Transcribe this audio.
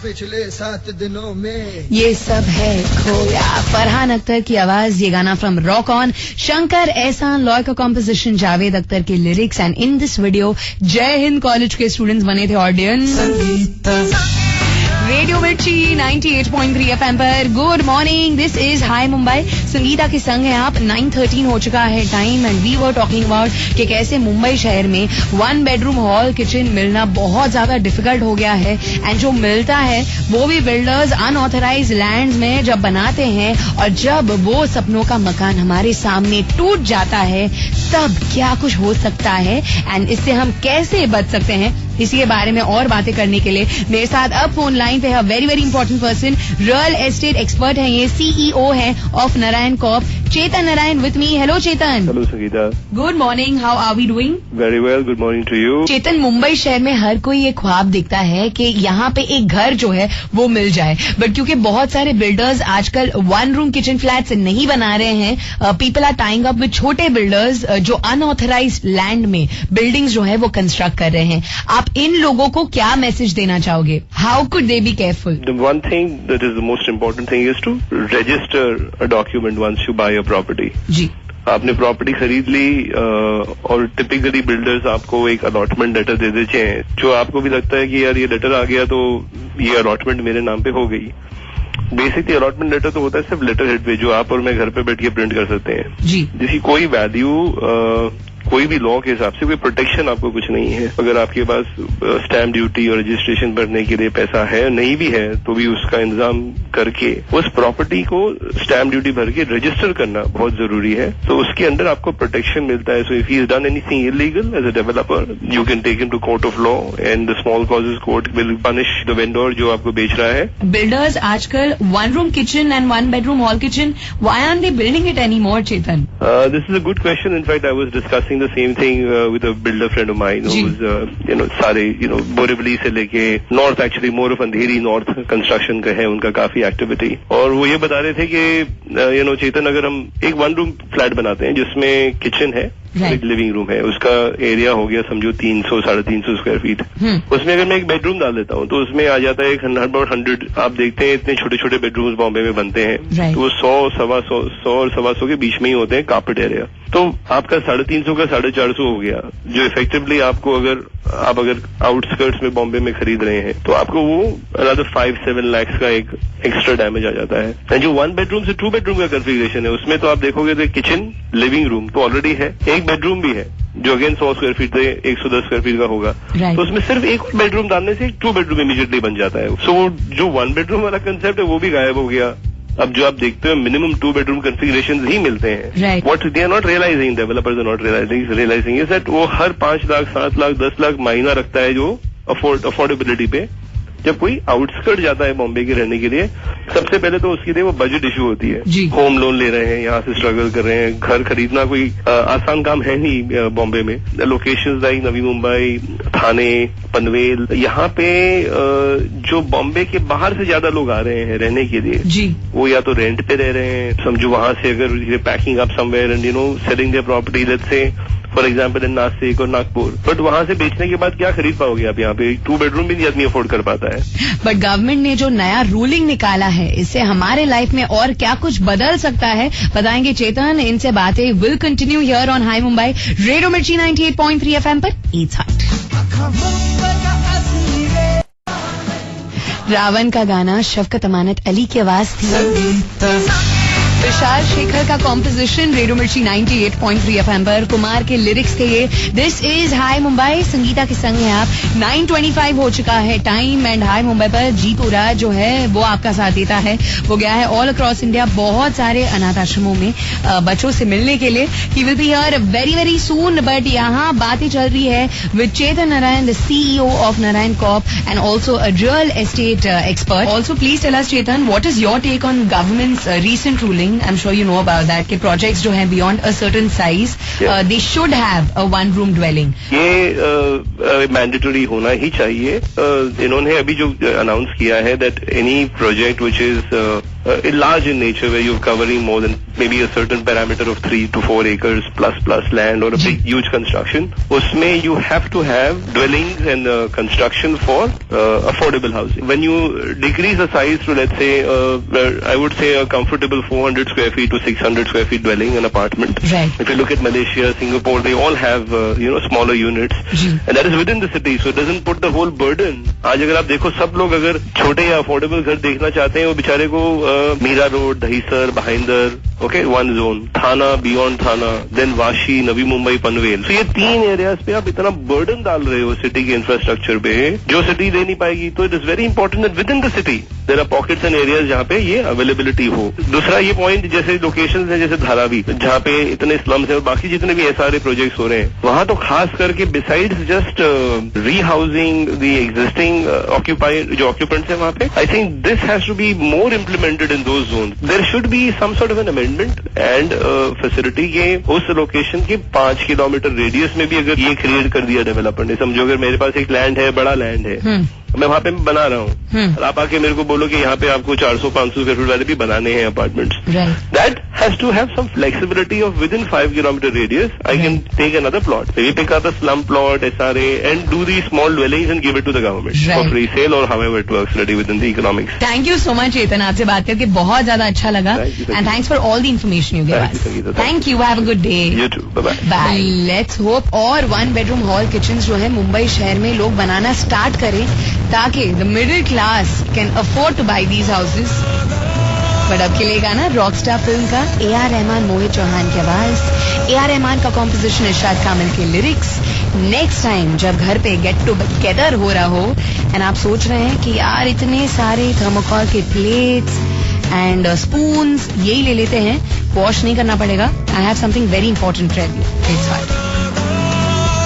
पिछले 7 दिनों में। ये सब है खोया। फरहान अख्तर की आवाज, ये गाना फ्रॉम रॉक ऑन, शंकर एहसान लॉय का कॉम्पोजिशन, जावेद अख्तर के lyrics, and in this video जय हिंद कॉलेज के स्टूडेंट्स बने थे ऑडियंस। रेडियो मिर्ची 98.3 FM पर good morning, this is hi Mumbai, Sangeeta के संग है आप। 9:13 हो चुका है time and we were talking about कि कैसे मुंबई शहर में 1 बेडरूम हॉल किचन मिलना बहुत ज्यादा डिफिकल्ट हो गया है, एंड जो मिलता है वो भी बिल्डर्स अनऑथराइज लैंड्स में जब बनाते हैं, और जब वो सपनों का मकान हमारे सामने टूट जाता है तब क्या कुछ हो सकता है, एंड इससे हम कैसे बच सकते हैं, इसी के बारे में और बातें करने के लिए मेरे साथ अब फोन लाइन पे है very very important person, real estate expert है ये, सीईओ है of Narayan Corp, Chetan Narayan with me. Hello Chetan. Hello Sangeeta. Good morning, how are we doing? Very well, good morning to you. Chetan, Mumbai शहर में हर कोई ये ख्वाब देखता है कि यहाँ पे एक घर जो है वो मिल जाए, बट क्योंकि बहुत सारे बिल्डर्स आजकल 1 रूम किचन फ्लैट्स नहीं बना रहे हैं, people are tying up with छोटे बिल्डर्स जो अनऑथराइज लैंड में बिल्डिंग्स जो है वो कंस्ट्रक्ट कर रहे हैं। आप इन लोगों को क्या मैसेज देना चाहोगे? How could they be careful? The one thing that is the most important thing is to register a document once you buy a property. जी, आपने प्रॉपर्टी खरीद ली और टिपिकली बिल्डर्स आपको एक अलॉटमेंट लेटर दे देते हैं, जो आपको भी लगता है कि यार ये लेटर आ गया तो ये अलॉटमेंट मेरे नाम पे हो गई। बेसिकली अलॉटमेंट लेटर तो होता है सिर्फ लेटर हेड पे, जो आप और मैं घर पे बैठ के प्रिंट कर सकते हैं जी, जिसकी कोई वैल्यू कोई भी लॉ के हिसाब से कोई प्रोटेक्शन आपको कुछ नहीं है। अगर आपके पास स्टैम्प ड्यूटी और रजिस्ट्रेशन भरने के लिए पैसा है, नहीं भी है तो भी उसका इंतजाम करके उस प्रॉपर्टी को स्टैम्प ड्यूटी भर के रजिस्टर करना बहुत जरूरी है, तो उसके अंदर आपको प्रोटेक्शन मिलता है। So if he is done anything illegal as a developer, you can take him to court of law and the small causes court will punish the vendor जो आपको बेच रहा है। बिल्डर्स आजकल 1 room kitchen and 1 bedroom hall kitchen, why are they building it any more, Chetan? This is a good question. In fact, I was discussing the same thing with a builder friend of mine who's सारे बोरीवली से लेके north, actually more of Andheri north construction का है उनका काफी activity, और वो ये बता रहे थे कि चेतन, अगर हम एक 1 रूम फ्लैट बनाते हैं जिसमें किचन है, एक लिविंग रूम है, उसका एरिया हो गया समझो 300-350 स्क्वायर फीट, उसमें अगर मैं एक बेडरूम डाल देता हूँ तो उसमें आ जाता है 100 आप देखते हैं इतने छोटे छोटे बेडरूम्स बॉम्बे में बनते हैं, तो वो 100 और 125 के बीच में ही होते हैं कार्पेट एरिया, तो आपका 350 का 450 हो गया, जो इफेक्टिवली आपको अगर आउटस्कर्ट्स में बॉम्बे में खरीद रहे हैं तो आपको वो अराउंड 5-7 लाख का एक एक्स्ट्रा डैमेज आ जाता है। एंड जो 1 बेडरूम से 2 बेडरूम का कन्फिगरेशन है उसमें तो आप देखोगे तो किचन लिविंग रूम तो ऑलरेडी है, एक बेडरूम भी है जो अगेन 100 स्क्वायर फीट से 110 स्क्वायर फीट का होगा, तो उसमें सिर्फ एक बेडरूम डालने से 2 बेडरूम इमीडिएटली बन जाता है। सो जो 1 बेडरूम वाला कंसेप्ट है वो भी गायब हो गया। अब जो आप देखते हो मिनिमम 2 बेडरूम कन्फिगरेशन ही मिलते हैं। What they are not realising, developers are not realising is that वो हर 5 लाख 7 लाख 10 लाख मायना रखता है जो अफोर्डेबिलिटी पे। जब कोई आउटस्कर्ट जाता है बॉम्बे के रहने के लिए, सबसे पहले तो उसके लिए वो बजट इशू होती है। होम लोन ले रहे हैं, यहाँ से स्ट्रगल कर रहे हैं, घर खरीदना कोई आसान काम है नहीं बॉम्बे में। लोकेशंस लाइक नवी मुंबई, थाने, पनवेल, यहाँ पे जो बॉम्बे के बाहर से ज्यादा लोग आ रहे हैं रहने के लिए, वो या तो रेंट पे रह रहे हैं, समझो वहां से अगर packing up somewhere and selling their property, let's say for example in Nashik और नागपुर, बट वहां से बेचने के बाद क्या खरीद पाओगे आप? यहाँ पे 2 बेडरूम भी नहीं आदमी अफोर्ड कर पाता है। बट गवर्नमेंट ने जो नया रूलिंग निकाला है, इससे हमारे लाइफ में और क्या कुछ बदल सकता है, बताएंगे चेतन। इनसे बातें will continue here on high Mumbai, radio मिर्ची 98.3 FM पर। It's hot. रावण का गाना शफकत अमानत अली की आवाज थी, विशाल शेखर का कॉम्पोजिशन, रेडियो मिर्ची 98.3 FM पर, कुमार के लिरिक्स थे ये। This is hi Mumbai, Sangeeta के संग है आप। 9:25 हो चुका है टाइम एंड हाई मुंबई पर जीतू राज जो है वो आपका साथ देता है। वो गया है ऑल अक्रॉस इंडिया बहुत सारे अनाथ आश्रमों में बच्चों से मिलने के लिए। He will be here very very soon, but यहाँ बातें चल रही है with Chetan Narayan, the CEO of Narayan Corp and also a real estate expert. Also please tell us Chetan, what is your take on government's recent ruling? I'm sure you know about that कि projects जो हैं beyond a certain size, they should have a 1 room dwelling. ये mandatory होना ही चाहिए। इन्होंने अभी जो announce किया है that any project which is large in nature, where you're covering more than maybe a certain parameter of 3 to 4 acres plus land, or a big huge construction, usme you have to have dwellings and construction for affordable housing. When you decrease the size to, let's say, I would say a comfortable 400 square feet to 600 square feet dwelling, an apartment. Right. If you look at Malaysia, Singapore, they all have smaller units, and that is within the city, so it doesn't put the whole burden. आज अगर आप देखो, सब लोग अगर छोटे या affordable घर देखना चाहते हैं, वो बेचारे को Mira road, Dahisar, Bhayandar, okay, one zone, Thana, beyond Thana, then Vashi, Navi Mumbai, Panvel, तो ये 3 एरियाज पे आप इतना बर्डन डाल रहे हो सिटी के इंफ्रास्ट्रक्चर पे, जो सिटी दे नहीं पाएगी. तो it is very important that within the city there are pockets and areas जहाँ पे ये अवेलेबिलिटी हो. दूसरा ये पॉइंट, जैसे लोकेशंस है, जैसे धारावी, जहाँ पे इतने स्लम्स है और बाकी जितने भी सारे प्रोजेक्ट्स हो रहे हैं, वहां तो खास करके besides just rehousing the existing occupied, जो ऑक्यूपेंट्स है वहाँ पे, I think this has to be more implemented in those zone. There should be some sort of an amendment and facility के उस लोकेशन के 5 किलोमीटर रेडियस में भी अगर ये क्रिएट कर दिया डेवलपर ने. समझो अगर मेरे पास एक लैंड है, बड़ा लैंड है, मैं वहाँ पे बना रहा हूँ, और आप आके मेरे को बोलो कि यहाँ पे आपको 400-500 स्क्वायर फीट वाले भी बनाने हैं apartments. That has to have some flexibility of within 5 kilometre radius. I can take another plot, maybe pick up a slum plot, SRA, and do these small dwellings and give it to the government for free sale or however it works ready within the economics. Thank you so much, Chetan. आपसे बात करके बहुत ज्यादा अच्छा लगा. And thanks for all the information you gave us. Thank you. Have a good day. You too. Bye. Bye. Let's hope और 1 bedroom hall kitchens जो है मुंबई शहर में लोग बनाना स्टार्ट करें, ताकि the middle class can afford to buy these houses. But अब के लिए गाना रॉकस्टार फिल्म का A.R. रहमान, मोहित चौहान की आवाज, A.R. रहमान का कॉम्पोजिशन, इरशाद कामिल के लिरिक्स. नेक्स्ट टाइम जब घर पे गेट टुगेदर हो रहा हो एंड आप सोच रहे हैं कि यार इतने सारे थर्मोकॉल के प्लेट्स एंड स्पून्स, यही ले लेते हैं, वॉश नहीं करना पड़ेगा. I have something very important for you. It's